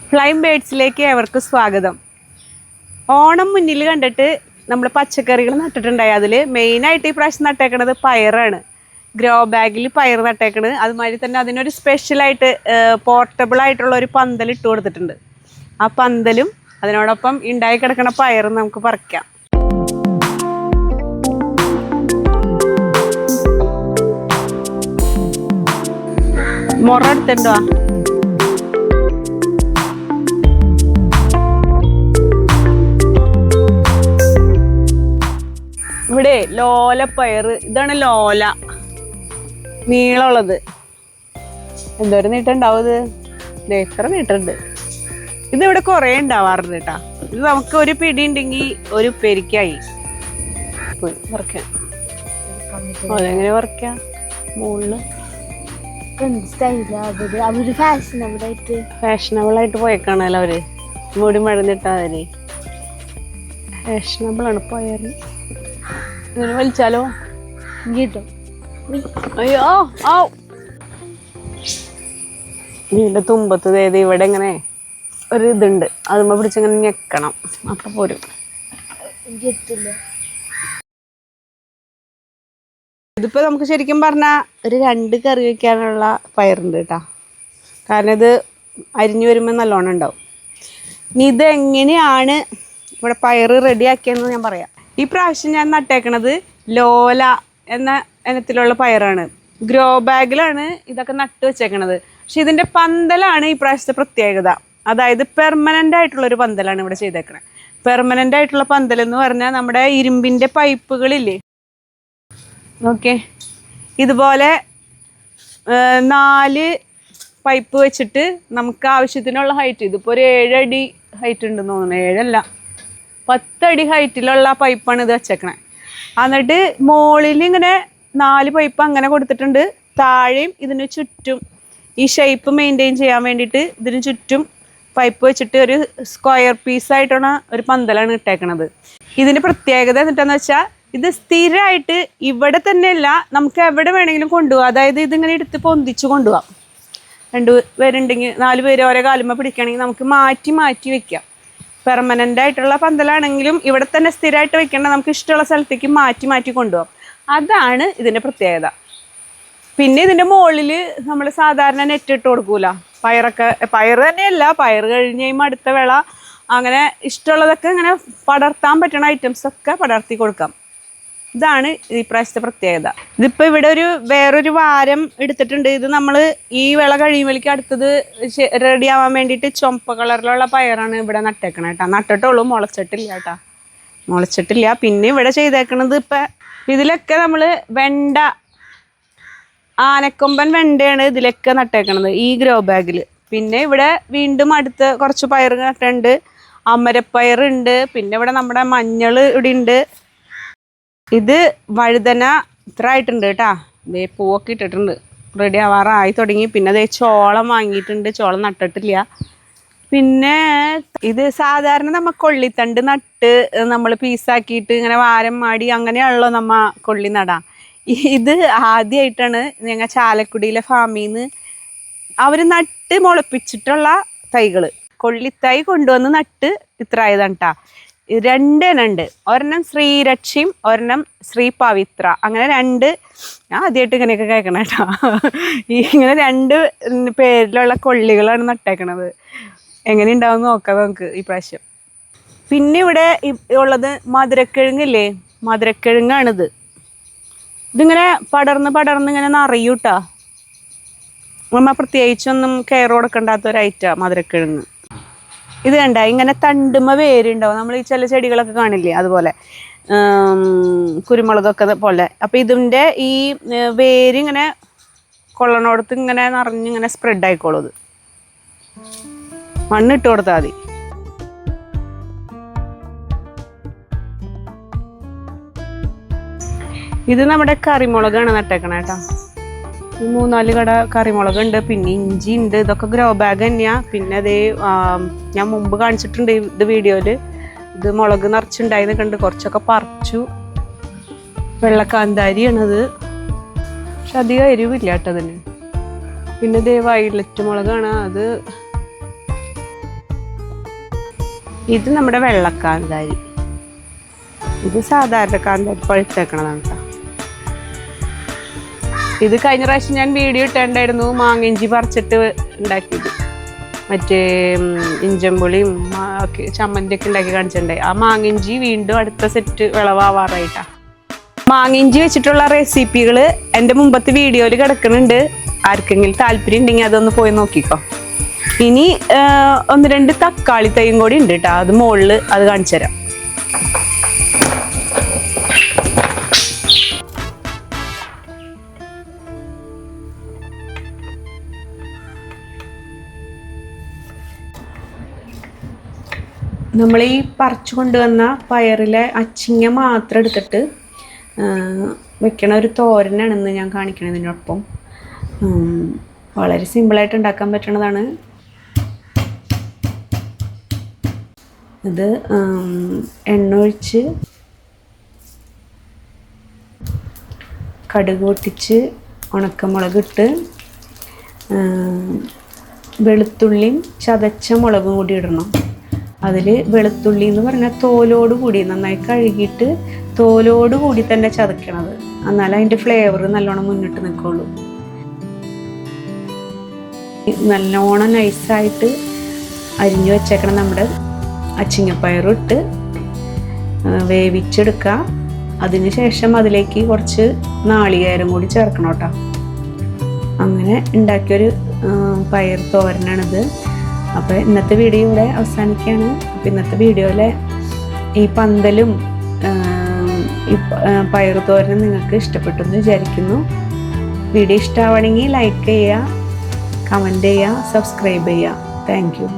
Flame ബേഡ്സിലേക്ക് ഏവർക്കും സ്വാഗതം. ഓണം മുന്നിൽ കണ്ടിട്ട് നമ്മൾ പച്ചക്കറികൾ നട്ടിട്ടുണ്ടായി. അതിൽ മെയിനായിട്ട് ഈ പ്രാവശ്യം നട്ടേക്കണത് പയറാണ്. ഗ്രോ ബാഗിൽ പയർ നട്ടേക്കണത്. അതുമാതിരി തന്നെ അതിനൊരു സ്പെഷ്യലായിട്ട് പോർട്ടബിൾ ആയിട്ടുള്ള ഒരു പന്തൽ ഇട്ട് കൊടുത്തിട്ടുണ്ട്. ആ പന്തലും അതിനോടൊപ്പം ഉണ്ടായി കിടക്കുന്ന പയറും നമുക്ക് പറിക്കാം. മുറ എടുത്തിട്ടുണ്ടോ? ഇവിടെ ലോലപ്പയർ, ഇതാണ് ലോല, നീളമുള്ളത്. എന്തോരം നീട്ടുണ്ടാവും ഇത്? എത്ര നീട്ടുണ്ട്? ഇതിവിടെ കുറേ ഉണ്ടാവാറുണ്ട് കേട്ടാ. ഇത് നമുക്ക് ഒരു പിടി ഉണ്ടെങ്കിൽ ഒരു പെരിക്കായി പറിക്കാം. അതെങ്ങനെ പറിക്കാം? മുകളില് ഫാഷനബിൾ ആയിട്ട് പോയേക്കാണല്ലോ അവര്. മുടി മഴന്നിട്ടാ ഫാഷനബിൾ ആണ് പയറ്. ഇങ്ങനെ വലിച്ചാലോ കിട്ടും. അയ്യോ ആ ഇതിന്റെ തുമ്പത്ത് അതായത് ഇവിടെ ഇങ്ങനെ ഒരു ഇതുണ്ട്, അതുമ്മ പിടിച്ചിങ്ങനെ ഞെക്കണം, അപ്പൊ പോരും. ഇതിപ്പോ നമുക്ക് ശരിക്കും പറഞ്ഞാൽ ഒരു 2 കറി വയ്ക്കാനുള്ള പയറുണ്ട് കേട്ടാ. കാരണം ഇത് അരിഞ്ഞു വരുമ്പോൾ നല്ലോണം ഉണ്ടാവും. ഇനി ഇത് എങ്ങനെയാണ് ഇവിടെ പയറ് റെഡിയാക്കിയെന്ന് ഞാൻ പറയാം. ഈ പ്രാവശ്യം ഞാൻ നട്ടേക്കണത് ലോല എന്ന ഇനത്തിലുള്ള പയറാണ്. ഗ്രോ ബാഗിലാണ് ഇതൊക്കെ നട്ട് വെച്ചേക്കണത്. പക്ഷെ ഇതിൻ്റെ പന്തലാണ് ഈ പ്രാവശ്യത്തെ പ്രത്യേകത. അതായത് പെർമനൻ്റ് ആയിട്ടുള്ളൊരു പന്തലാണ് ഇവിടെ ചെയ്തേക്കണത്. പെർമനൻ്റ് ആയിട്ടുള്ള പന്തൽ എന്ന് പറഞ്ഞാൽ നമ്മുടെ ഇരുമ്പിൻ്റെ പൈപ്പുകളില്ലേ, ഓക്കെ, ഇതുപോലെ 4 പൈപ്പ് വെച്ചിട്ട് നമുക്ക് ആവശ്യത്തിനുള്ള ഹൈറ്റ്, ഇതിപ്പോൾ ഒരു 7 അടി ഹൈറ്റ് ഉണ്ടെന്ന് തോന്നുന്നു, 7 അല്ല 10 അടി ഹൈറ്റിലുള്ള പൈപ്പാണ് ഇത് വെച്ചേക്കണേ. എന്നിട്ട് മുകളിൽ ഇങ്ങനെ 4 പൈപ്പ് അങ്ങനെ കൊടുത്തിട്ടുണ്ട്. താഴെയും ഇതിന് ചുറ്റും ഈ ഷേപ്പ് മെയിൻറ്റെയിൻ ചെയ്യാൻ വേണ്ടിയിട്ട് ഇതിന് ചുറ്റും പൈപ്പ് വെച്ചിട്ട് ഒരു സ്ക്വയർ പീസായിട്ടുള്ള ഒരു പന്തലാണ് ഇട്ടേക്കണത്. ഇതിൻ്റെ പ്രത്യേകത എന്നിട്ടെന്ന് വെച്ചാൽ ഇത് സ്ഥിരമായിട്ട് ഇവിടെ തന്നെയല്ല, നമുക്ക് എവിടെ വേണമെങ്കിലും കൊണ്ടുപോകാം. അതായത് ഇതിങ്ങനെ എടുത്ത് പൊന്തിച്ച് കൊണ്ടുപോകാം. 2 പേരുണ്ടെങ്കിൽ 4 പേര് ഓരോ കാലുമ്മ പിടിക്കുകയാണെങ്കിൽ നമുക്ക് മാറ്റി മാറ്റി വെക്കാം. പെർമനൻ്റ് ആയിട്ടുള്ള പന്തലാണെങ്കിലും ഇവിടെ തന്നെ സ്ഥിരമായിട്ട് വെക്കേണ്ട, നമുക്ക് ഇഷ്ടമുള്ള സ്ഥലത്തേക്ക് മാറ്റി മാറ്റി കൊണ്ടുപോകാം. അതാണ് ഇതിൻ്റെ പ്രത്യേകത. പിന്നെ ഇതിൻ്റെ മുകളിൽ നമ്മൾ സാധാരണ നെറ്റ് ഇട്ട് കൊടുക്കൂല. പയർ തന്നെയല്ല, പയർ കഴിഞ്ഞ് കഴിയുമ്പോൾ അടുത്ത വിള അങ്ങനെ ഇഷ്ടമുള്ളതൊക്കെ ഇങ്ങനെ പടർത്താൻ പറ്റുന്ന ഐറ്റംസൊക്കെ പടർത്തി കൊടുക്കാം. ഇതാണ് ഈ പ്രാവശ്യത്തെ പ്രത്യേകത. ഇതിപ്പോൾ ഇവിടെ വേറൊരു വാരം എടുത്തിട്ടുണ്ട്. ഇത് നമ്മൾ ഈ വിള കഴിയുമ്പോഴേക്കും അടുത്തത് റെഡി ആവാൻ വേണ്ടിയിട്ട് ചുമപ്പ് കളറിലുള്ള പയറാണ് ഇവിടെ നട്ടേക്കണം കേട്ടോ. നട്ടിട്ടുള്ളൂ, മുളച്ചിട്ടില്ല. പിന്നെ ഇവിടെ ചെയ്തേക്കണത് ഇപ്പം ഇതിലൊക്കെ നമ്മൾ വെണ്ട, ആനക്കൊമ്പൻ വെണ്ടയാണ് ഇതിലൊക്കെ നട്ടേക്കണത് ഈ ഗ്രോ ബാഗിൽ. പിന്നെ ഇവിടെ വീണ്ടും അടുത്ത് കുറച്ച് പയർ നട്ടുണ്ട്, അമരപ്പയറുണ്ട്. പിന്നെ ഇവിടെ നമ്മുടെ മഞ്ഞൾ ഇവിടെ ഉണ്ട്. ഇത് വഴുതന ഇത്ര ആയിട്ടുണ്ട് കേട്ടാ. ദേ പൂവൊക്കെ ഇട്ടിട്ടുണ്ട്, റെഡി ആവാറായി തുടങ്ങി. പിന്നെ അതേ ചോളം വാങ്ങിയിട്ടുണ്ട്, ചോളം നട്ടിട്ടില്ല. പിന്നെ ഇത് സാധാരണ നമ്മ കൊള്ളിത്തണ്ട് നട്ട് നമ്മൾ പീസാക്കിയിട്ട് ഇങ്ങനെ വാരം മാടി അങ്ങനെയാണല്ലോ നമ്മ കൊള്ളി നടാം. ഇത് ആദ്യമായിട്ടാണ് ഞങ്ങൾ ചാലക്കുടിയിലെ ഫാമിൽ നിന്ന് അവർ നട്ട് മുളപ്പിച്ചിട്ടുള്ള തൈകൾ, കൊള്ളിത്തൈ കൊണ്ടുവന്ന് നട്ട് ഇത്ര ആയതാണ് കേട്ടാ. 2 ഇനുണ്ട്. ഒരെണ്ണം ശ്രീരക്ഷയും ഒരെണ്ണം ശ്രീ പവിത്ര, അങ്ങനെ 2. ഞാൻ ആദ്യമായിട്ട് ഇങ്ങനെയൊക്കെ കേൾക്കണം കേട്ടോ. ഇങ്ങനെ 2 പേരിലുള്ള കൊള്ളികളാണ് നട്ടേക്കണത്. എങ്ങനെ ഉണ്ടാവും നോക്കാം നമുക്ക് ഈ പ്രാവശ്യം. പിന്നെ ഇവിടെ ഉള്ളത് മധുരക്കിഴങ്ങില്ലേ, മധുരക്കിഴങ്ങാണിത്. ഇതിങ്ങനെ പടർന്ന് ഇങ്ങനെ നിറയൂട്ടാ. നമ്മ പ്രത്യേകിച്ചൊന്നും കെയർ കൊടുക്കണ്ടാത്ത ഒരു ഐറ്റമാണ് മധുരക്കിഴങ്ങ്. ഇത് കണ്ട ഇങ്ങനെ തണ്ടുമ്മ വേരുണ്ടാവും. നമ്മൾ ഈ ചില ചെടികളൊക്കെ കാണില്ലേ, അതുപോലെ കുരുമുളകൊക്കെ പോലെ. അപ്പം ഇതിൻ്റെ ഈ വേരിങ്ങനെ കൊള്ളണോടത്ത് ഇങ്ങനെ നിറഞ്ഞിങ്ങനെ സ്പ്രെഡ് ആയിക്കോളും. ഇത് മണ്ണിട്ട് കൊടുത്താൽ മതി. ഇത് നമ്മുടെ കറിമുളകാണ് നട്ടേക്കണേ കേട്ടോ. 3-4 കട കറിമുളകുണ്ട്, പിന്നെ ഇഞ്ചി ഉണ്ട്. ഇതൊക്കെ ഗ്രോ ബാഗ് തന്നെയാണ്. പിന്നെ അതേ ഞാൻ മുമ്പ് കാണിച്ചിട്ടുണ്ട് ഇത് വീഡിയോയിൽ. ഇത് മുളക് നിറച്ചുണ്ടായി കണ്ട് കുറച്ചൊക്കെ പറിച്ചു. വെള്ളക്കാന്താരിയാണത്, പക്ഷെ അധികം എരിവില്ല കേട്ടോ അതിന്. പിന്നെ ദേ വയലറ്റ് മുളകാണ്, അത് ഇത് നമ്മുടെ വെള്ളക്കാന്താരി. ഇത് സാധാരണ കാന്താരി പഴുത്തേക്കണതാണ് കേട്ടോ. ഇത് കഴിഞ്ഞ പ്രാവശ്യം ഞാൻ വീഡിയോ ഇട്ടുണ്ടായിരുന്നു, മാങ്ങിഞ്ചി പറിച്ചിട്ട് ഉണ്ടാക്കിയത്. മറ്റേ ഇഞ്ചമ്പുളിയും ചമ്മന്തിയൊക്കെ ഉണ്ടാക്കി കാണിച്ചിട്ടുണ്ടായി. ആ മാങ്ങിഞ്ചി വീണ്ടും അടുത്ത സെറ്റ് വിളവാറായിട്ടാ. മാങ്ങിഞ്ചി വെച്ചിട്ടുള്ള റെസിപ്പികൾ എൻ്റെ മുമ്പത്തെ വീഡിയോയിൽ കിടക്കുന്നുണ്ട്. ആർക്കെങ്കിലും താല്പര്യം ഉണ്ടെങ്കിൽ അതൊന്ന് പോയി നോക്കിക്കോ. ഇനി 1-2 തക്കാളി തൈയും കൂടി ഉണ്ട് കേട്ടോ. അത് മുകളിൽ അത് കാണിച്ചു തരാം. നമ്മൾ ഈ പറിച്ചു കൊണ്ടുവന്ന പയറിലെ അച്ചിങ്ങ മാത്രം എടുത്തിട്ട് വെക്കണ ഒരു തോരനാണെന്ന് ഞാൻ കാണിക്കണതിനൊപ്പം. വളരെ സിമ്പിളായിട്ട് ഉണ്ടാക്കാൻ പറ്റണതാണ് ഇത്. എണ്ണ ഒഴിച്ച് കടുക് പൊട്ടിച്ച് ഉണക്കമുളക് ഇട്ട് വെളുത്തുള്ളിയും ചതച്ച മുളകും കൂടി ഇടണം. അതിൽ വെളുത്തുള്ളി എന്ന് പറഞ്ഞാൽ തോലോട് കൂടി നന്നായി കഴുകിയിട്ട് തോലോട് കൂടി തന്നെ ചതക്കണത്. എന്നാലും അതിൻ്റെ ഫ്ലേവർ നല്ലോണം മുന്നിട്ട് നിൽക്കുള്ളൂ. നല്ലോണം നൈസായിട്ട് അരിഞ്ഞു വെച്ചേക്കണം നമ്മുടെ അച്ചിങ്ങപ്പയറും ഇട്ട് വേവിച്ചെടുക്കുക. അതിന് ശേഷം അതിലേക്ക് കുറച്ച് നാളികേരം കൂടി ചേർക്കണം കേട്ടോ. അങ്ങനെ ഉണ്ടാക്കിയൊരു പയർ തോരനാണിത്. അപ്പോൾ ഇന്നത്തെ വീഡിയോ ഇവിടെ അവസാനിക്കുകയാണ്. അപ്പോൾ ഇന്നത്തെ വീഡിയോയിലെ ഈ പന്തലും ഈ പയർ തോരനും നിങ്ങൾക്ക് ഇഷ്ടപ്പെട്ടു എന്ന് വിചാരിക്കുന്നു. വീഡിയോ ഇഷ്ടമാവണമെങ്കിൽ ലൈക്ക് ചെയ്യുക, കമൻറ്റ് ചെയ്യുക, സബ്സ്ക്രൈബ് ചെയ്യുക. Thank you.